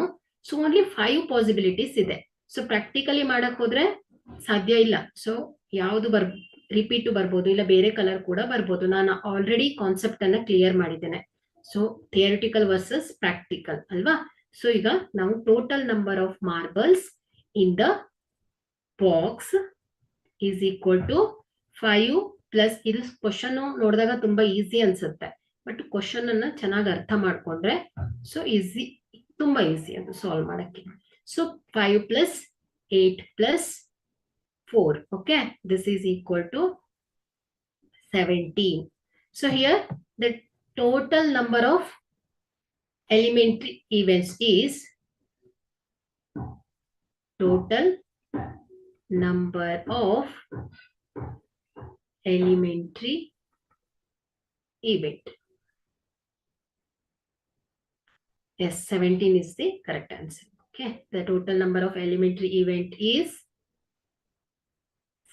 ಸೊ ಓನ್ಲಿ 5 ಪಾಸಿಬಿಲಿಟೀಸ್ ಇದೆ. ಸೊ ಪ್ರಾಕ್ಟಿಕಲಿ ಮಾಡಕ್ ಹೋದ್ರೆ ಸಾಧ್ಯ ಇಲ್ಲ. ಸೊ ಯಾವುದು ರಿಪೀಟ್ ಬರ್ಬೋದು, ಇಲ್ಲ ಬೇರೆ ಕಲರ್ ಕೂಡ ಬರ್ಬೋದು. ನಾನು ಆಲ್ರೆಡಿ ಕಾನ್ಸೆಪ್ಟ್ ಅನ್ನ ಕ್ಲಿಯರ್ ಮಾಡಿದ್ದೇನೆ. ಸೊ ಥಿಯರಿಟಿಕಲ್ ವರ್ಸಸ್ ಪ್ರಾಕ್ಟಿಕಲ್ ಅಲ್ವಾ. ಸೊ ಈಗ ನಾವು total number of marbles in the box is equal to 5 plus, ಇದು ಕ್ವಶನ್ ನೋಡಿದಾಗ ತುಂಬಾ ಈಸಿ ಅನ್ಸುತ್ತೆ, ಬಟ್ ಕ್ವಶನ್ ಅನ್ನ ಚೆನ್ನಾಗಿ ಅರ್ಥ ಮಾಡ್ಕೊಂಡ್ರೆ ಸೊ ಈಸಿ, ತುಂಬಾ ಈಸಿ ಅದು ಸಾಲ್ವ್ ಮಾಡಕ್ಕೆ. So 5 plus 8 plus 4. Okay, this is equal to 17. So here the total number of elementary events is total number of elementary event. Yes, 17 is the correct answer. Okay, the total number of elementary event is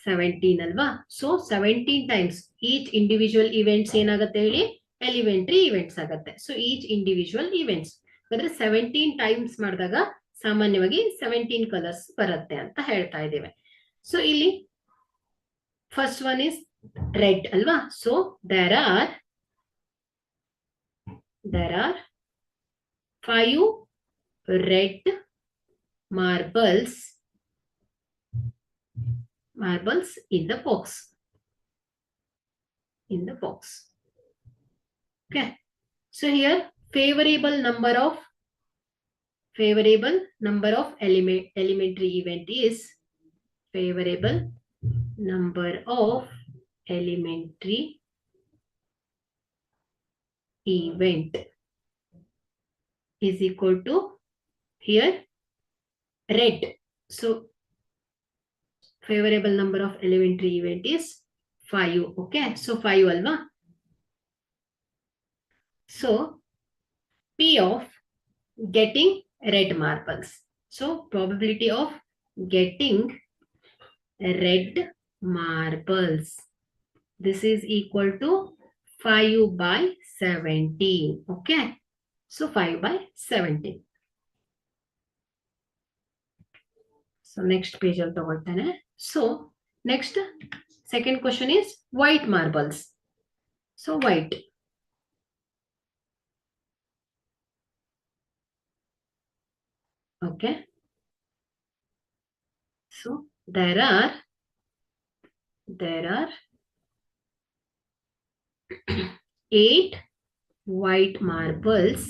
17 alva. So 17 times each individual events ಏನಾಗುತ್ತೆ ಹೇಳಿ elementary events ಆಗುತ್ತೆ. So each individual events. ಅಂದ್ರೆ 17 times ಮಾಡಿದಾಗ ಸಾಮಾನ್ಯವಾಗಿ 17 colours ಬರುತ್ತೆ ಅಂತ ಹೇಳ್ತಾ ಇದ್ದೇವೆ. ಸೊ ಇಲ್ಲಿ ಫಸ್ಟ್ ಒನ್ ಇಸ್ ರೆಡ್ ಅಲ್ವಾ. So there are 5 red marbles in the box. Okay. So here favorable number of elementary event is favorable number of elementary event is equal to here red. So favorable number of elementary event is 5. Okay, so 5 alva. So P of getting red marbles. So probability of getting red marbles, this is equal to 5 by 17. Okay, so 5 by 17. So next page of the work. So next second question is white marbles. So white. Okay. So there are 8 white marbles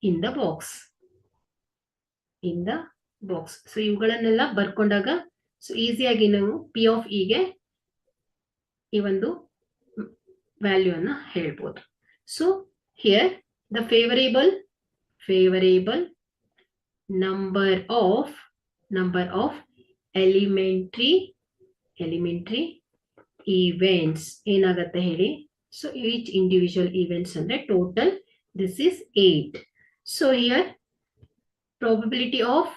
in the box. So ಇವುಗಳನ್ನೆಲ್ಲ ಬರ್ಕೊಂಡಾಗ so ಈಸಿಯಾಗಿ ನಾವು P of ಇಗೆ ಈ ಒಂದು value ಅನ್ನ ಹೇಳ್ಬೋದು. So here the favourable number of elementary events ಏನಾಗುತ್ತೆ ಹೇಳಿ. ಸೊ each individual events ಅಂದ್ರೆ total this is 8. So here probability of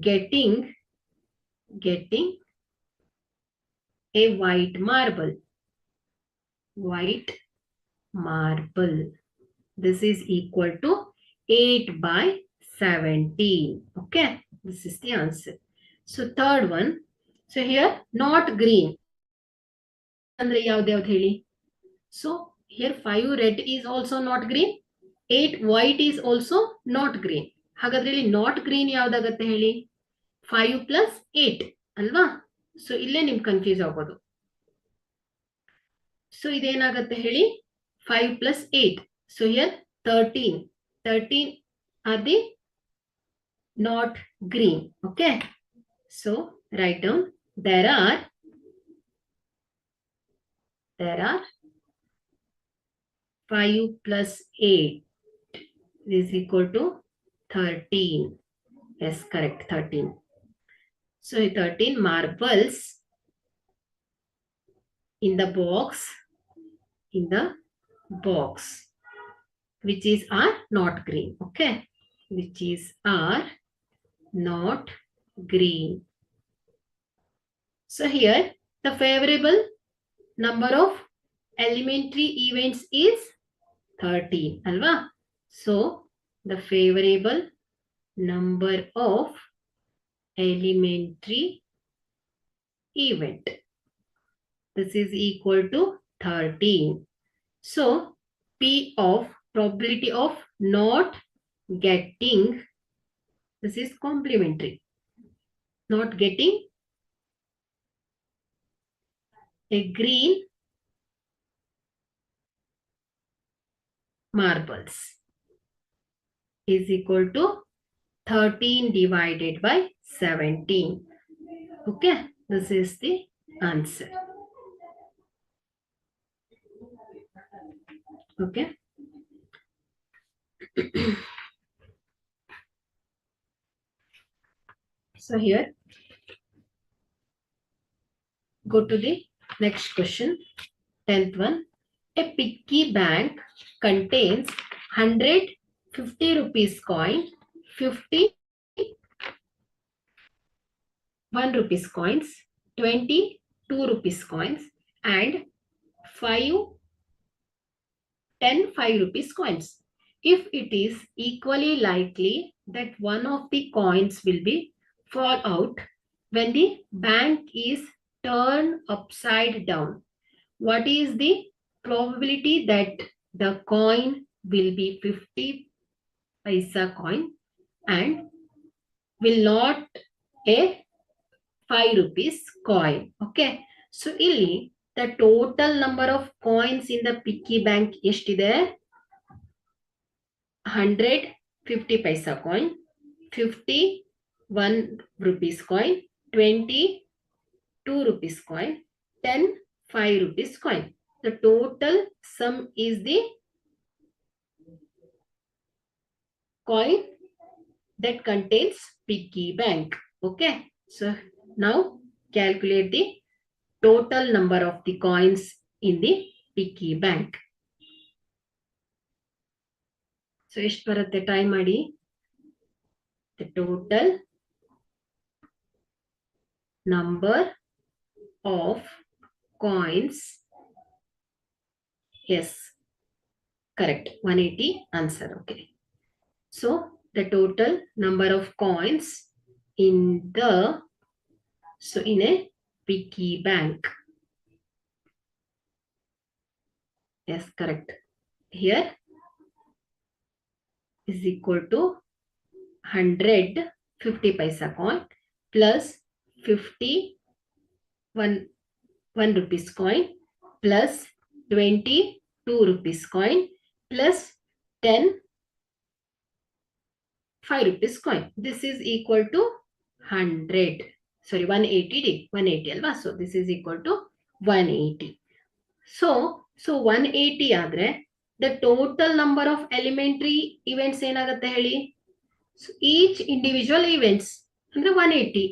getting a white marble, this is equal to 8 by 17. Okay, this is the answer. So third one, so here not green andre yavudu heli. So here 5 red is also not green, 8 white is also not green. ಹಾಗಾದ್ರೆ ಇಲ್ಲಿ not green ಯಾವ್ದಾಗತ್ತೆ ಹೇಳಿ, 5 plus 8 ಅಲ್ವಾ. So ಇಲ್ಲೇ ನಿಮ್ confuse ಆಗೋದು. So ಇದೇನಾಗತ್ತೆ ಹೇಳಿ 5 plus 8. So here 13 are the not green. Okay, so write down there are 5 plus 8 is equal to 13. Yes, correct, 13. So 13 marbles in the box which is are not green. Okay, which is are not green. So here the favorable number of elementary events is 13 alva. So the favorable number of elementary event, this is equal to 13. So P of probability of not getting, this is complementary, not getting a green marbles is equal to 13 divided by 17. Okay, this is the answer. Okay. So here go to the next question, 10th one. A piggy bank contains 100 50 rupees coin, 50 1 rupees coins, 20 2 rupees coins and 5 10 5 rupees coins. If it is equally likely that one of the coins will be fall out when the bank is turned upside down, what is the probability that the coin will be 50 paisa coin and will not a 5 rupees coin? Okay. So ಇಲ್ಲಿ the total number of coins in the piggy bank ಎಷ್ಟಿದೆ? 100 50 paisa coin, 51 rupees coin, 20 2 rupees coin, 10 5 rupees coin. The total sum is the coin that contains piggy bank. Okay. So now calculate the total number of the coins in the piggy bank. So ಎಷ್ಟು ಬರುತ್ತೆ try ಮಾಡಿ. The total number of coins. Yes, correct. 180 answer. Okay. So the total number of coins in a piggy bank. Yes, correct. Here is equal to 100 50 paisa coin plus 1 rupees coin plus 22 rupees coin plus 10 5 rupees coin. This is equal to 100. Sorry, 180. 180 alva. So this is equal to 180. So 180 ಆದ್ರೆ the total number of elementary events ಏನಾಗುತ್ತೆ ಹೇಳಿ? So each individual events ಅಂದ್ರೆ 180.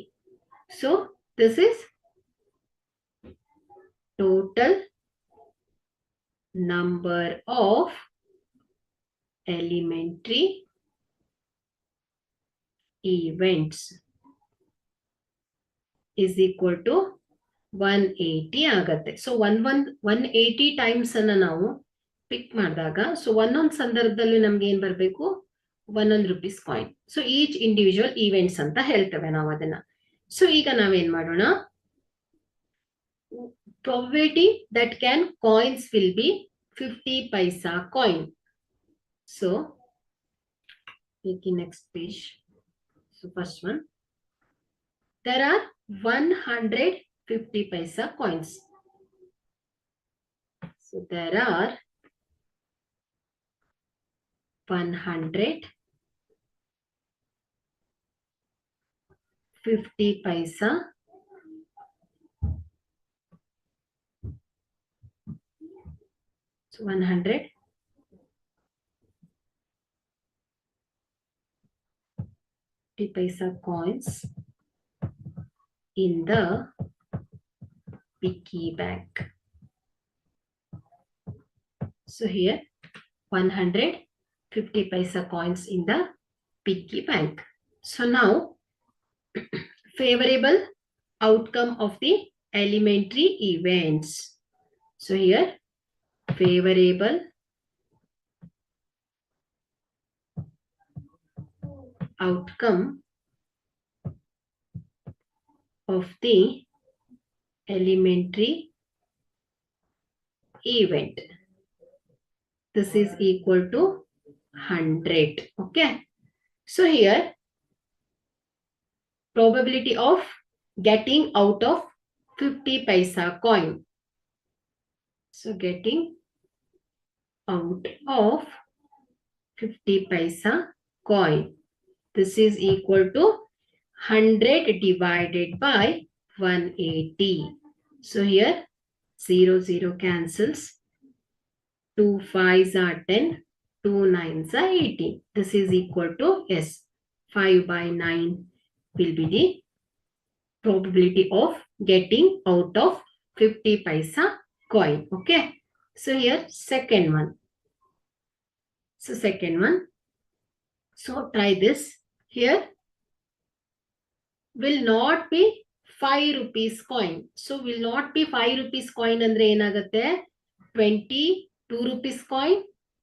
So this is total number of elementary events is equal to 180 ಆಗುತ್ತೆ. So 180 times ಅನ್ನ ನಾವು ಪಿಕ್ ಮಾಡಿದಾಗ so ಒಂದೊಂದು ಸಂದರ್ಭದಲ್ಲಿ ನಮ್ಗೆ ಏನ್ ಬರಬೇಕು? 1 rupees coin. So each individual events ಅಂತ ಹೇಳ್ತೇವೆ ನಾವು ಅದನ್ನ. ಸೊ ಈಗ ನಾವೇನ್ ಮಾಡೋಣ? probability that coins will be 50 paisa coin. So take the next page. So first one, there are 150 paisa coins. So there are 150 paisa so 150 paisa coins in the piggy bank. So here 150 paisa coins in the piggy bank. So now favorable outcome of the elementary events. So here favorable outcome of the elementary event. This is equal to 100. Okay. So here probability of getting out of 50 paisa coin. So getting out of 50 paisa coin. This is equal to 100 divided by 180. So here 0 0 cancels. 2 5s are 10. 2 9s are 80. This is equal to yes. 5 by 9 will be the probability of getting out of 50 paisa coin. Okay. So here second one. So second one. So try this. Here will not be 5 rupees coin. So will not be 5 rupees coin andre ಏನಾಗುತ್ತೆ? 22 rupees coin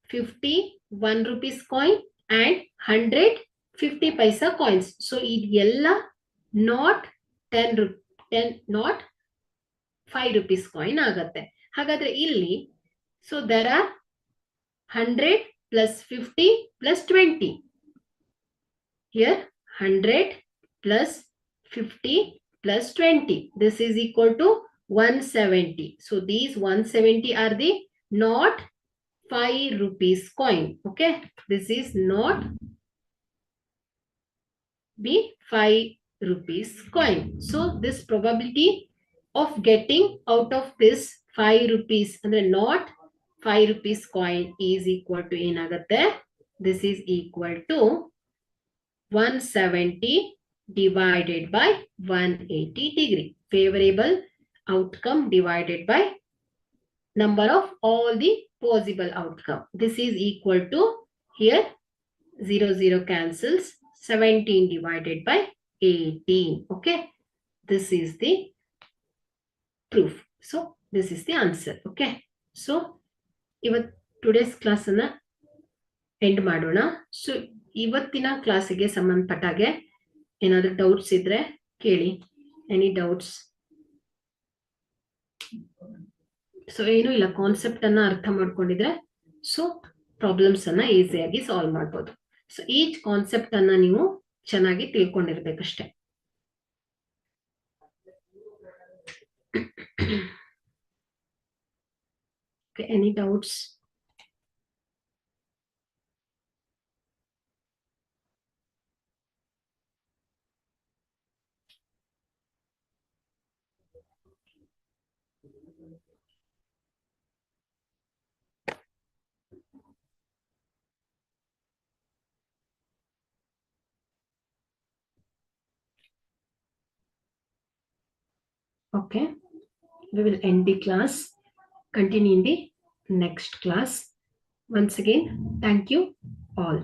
50 1 rupees coin and 100 50 paisa coins. So idella not 10 not 5 rupees coin ಆಗತ್ತೆ. ಹಾಗಾದ್ರೆ ಇಲ್ಲಿ so there are 100 plus 50 plus 20. Here 100 plus 50 plus 20. This is equal to 170. So these 170 are the not 5 rupees coin. Okay, this is not the 5 rupees coin. So this probability of getting out of this 5 rupees and not 5 rupees coin is equal to enagatte. This is equal to 170 divided by 180 degree. Favorable outcome divided by number of all the possible outcome. This is equal to, here 0 cancels, 17 divided by 18. Okay, this is the proof. So this is the answer. Okay, so today's class ಅನ್ನ end ಮಾಡೋಣ. So ಇವತ್ತಿನ ಕ್ಲಾಸಿಗೆ ಸಂಬಂಧಪಟ್ಟಾಗೆ ಏನಾದರೂ doubts ಇದ್ರೆ ಕೇಳಿ. Any doubts? So ಏನೂ ಇಲ್ಲ, concept ಅನ್ನ ಅರ್ಥ ಮಾಡ್ಕೊಂಡಿದ್ರೆ ಸೊ ಪ್ರಾಬ್ಲಮ್ಸ್ ಅನ್ನ ಈಸಿಯಾಗಿ ಸಾಲ್ವ್ ಮಾಡ್ಬೋದು. ಸೊ ಈಚ್ ಕಾನ್ಸೆಪ್ಟ್ ಅನ್ನ ನೀವು ಚೆನ್ನಾಗಿ ತಿಳ್ಕೊಂಡಿರ್ಬೇಕಷ್ಟೆ. Okay, any doubts? Okay, we will end the class, continue in the next class. Once again, thank you all.